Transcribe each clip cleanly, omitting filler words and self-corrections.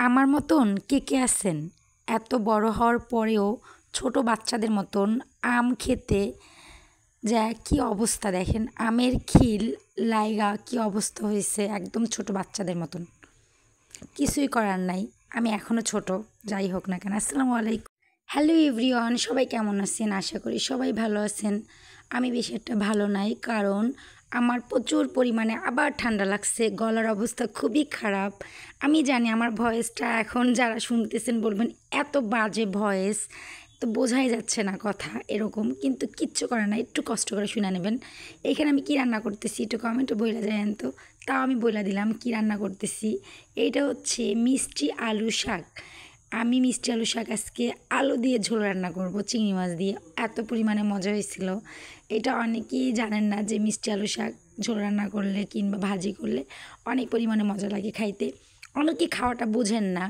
আমার মতন কে আছেন এত বড় হওয়ার পরেও ছোট বাচ্চাদের মতন আম খেতে? যা কি অবস্থা দেখেন, আমের খিল লাইগা কি অবস্থা হয়েছে, একদম ছোট বাচ্চাদের মতন। কিছুই করার নাই, আমি এখনও ছোট, যাই হোক না কেন। আসসালামু আলাইকুম, হ্যালো এভরিওয়ান, সবাই কেমন আছেন? আশা করি সবাই ভালো আছেন। আমি বেশি একটা ভালো নাই, কারণ আমার প্রচুর পরিমাণে আবার ঠান্ডা লাগছে, গলার অবস্থা খুবই খারাপ। আমি জানি আমার ভয়েসটা এখন যারা শুনতেছেন বলবেন এত বাজে ভয়েস, তো বোঝাই যাচ্ছে না কথা এরকম, কিন্তু কিচ্ছু করে না, একটু কষ্ট করে শুনে নেবেন। এখানে আমি কি রান্না করতেছি একটু কমেন্টে বইলা যায়েন তো, তাও আমি বইলা দিলাম কি রান্না করতেছি। এইটা হচ্ছে মিষ্টি আলু শাক। আমি মিষ্টি আলু শাক আজকে আলু দিয়ে ঝোল রান্না করব চিংড়ি মাছ দিয়ে, এত পরিমাণে মজা হয়েছিল। এটা অনেকেই জানেন না যে মিষ্টি আলু শাক ঝোল রান্না করলে কিংবা ভাজি করলে অনেক পরিমাণে মজা লাগে খাইতে। অনেকে খাওয়াটা বোঝেন না।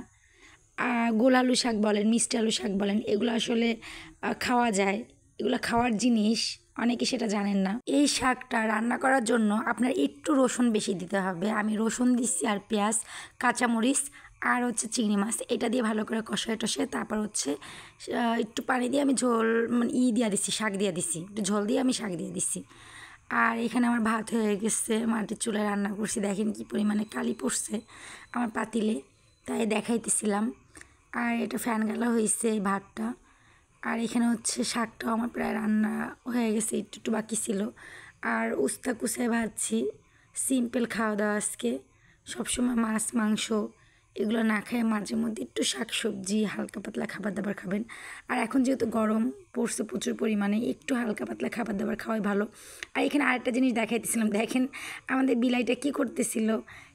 গোল আলু শাক বলেন, মিষ্টি আলু শাক বলেন, এগুলো আসলে খাওয়া যায়, এগুলো খাওয়ার জিনিস, অনেকে সেটা জানেন না। এই শাকটা রান্না করার জন্য আপনার একটু রসুন বেশি দিতে হবে। আমি রসুন দিচ্ছি, আর পেঁয়াজ, কাঁচামরিচ, আর হচ্ছে চিংড়ি মাছ, এটা দিয়ে ভালো করে কষায় টষায় তারপর হচ্ছে একটু পানি দিয়ে আমি ঝোল মানে দিয়ে দিচ্ছি, শাক দিয়ে দিচ্ছি, একটু ঝোল দিয়ে আমি শাক দিয়ে দিচ্ছি। আর এখানে আমার ভাত হয়ে গেছে, মাটির চুলায় রান্না করছি, দেখেন কি পরিমাণে কালি পড়ছে আমার পাতিলে, তাই দেখাইতেছিলাম। আর এটা ফ্যান গালা হয়েছে এই ভাতটা। আর এখানে হচ্ছে শাকটাও আমার প্রায় রান্না হয়ে গেছে, একটু একটু বাকি ছিল। আর উস্তা কুচায় ভাজছি, সিম্পল খাওয়া দাওয়া আজকে। সবসময় মাছ মাংস এগুলো না খায় মাঝে মধ্যে একটু শাক সবজি হালকা পাতলা খাবার দাবার খাবেন। আর এখন যেহেতু গরম পড়ছে প্রচুর পরিমাণে, একটু হালকা পাতলা খাবার দাবার খাওয়াই ভালো। আর এখানে আরেকটা জিনিস দেখাইতেছিলাম, দেখেন আমাদের বিলাইটা কি করতেছিল,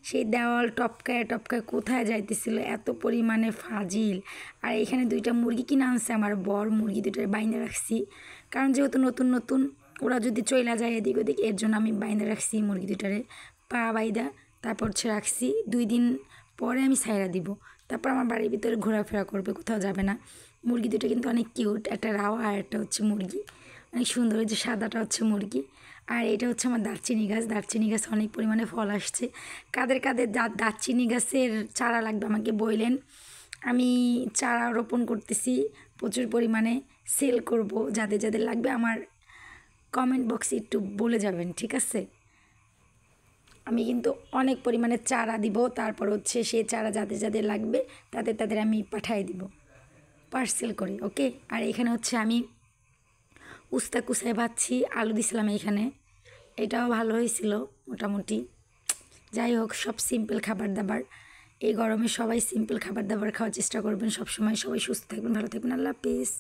সেই দেওয়াল টপকায় টপকায় কোথায় যাইতেছিল, এত পরিমাণে ফাজিল। আর এখানে দুইটা মুরগি কিনে আনছে আমার বর, মুরগি দুইটার বাইন্দা রাখছি, কারণ যেহেতু নতুন নতুন ওরা যদি চইলা যায় এদিক ওদিক, এর জন্য আমি বাইন্দা রাখছি মুরগি দুইটারে, পা বাইদা তারপর হচ্ছে রাখছি। 2 দিন পরে আমি ছাইরা দিব, তারপর আমার বাড়ির ভিতরে ঘোরাফেরা করবে, কোথাও যাবে না। মুরগি দুটো কিন্তু অনেক কিউট, একটা রাও আর একটা হচ্ছে মুরগি, অনেক সুন্দর। ওই যে সাদাটা হচ্ছে মুরগি, আর এটা হচ্ছে আমার দারচিনি গাছ। দারচিনি গাছে অনেক পরিমাণে ফল আসছে। কাদের কাদের দারচিনি গাছের চারা লাগবে আমাকে বললেন, আমি চারা রোপণ করতেছি প্রচুর পরিমাণে, সেল করব। যাদের যাদের লাগবে আমার কমেন্ট বক্সে একটু বলে যাবেন, ঠিক আছে? আমি কিন্তু অনেক পরিমাণে চারা দিব, তারপর হচ্ছে সেই চারা যাদের যাদের লাগবে তাদের আমি পাঠিয়ে দিব পার্সেল করে, ওকে? আর এখানে হচ্ছে আমি উস্তা কুচায় ভাজছি, আলু দিছিলাম এখানে, এটাও ভালো হয়েছিল মোটামুটি। যাই হোক, সব সিম্পল খাবার দাবার। এই গরমে সবাই সিম্পল খাবার দাবার খাওয়ার চেষ্টা করবেন সবসময়। সবাই সুস্থ থাকবেন, ভালো থাকবেন, আল্লাহ হাফেজ।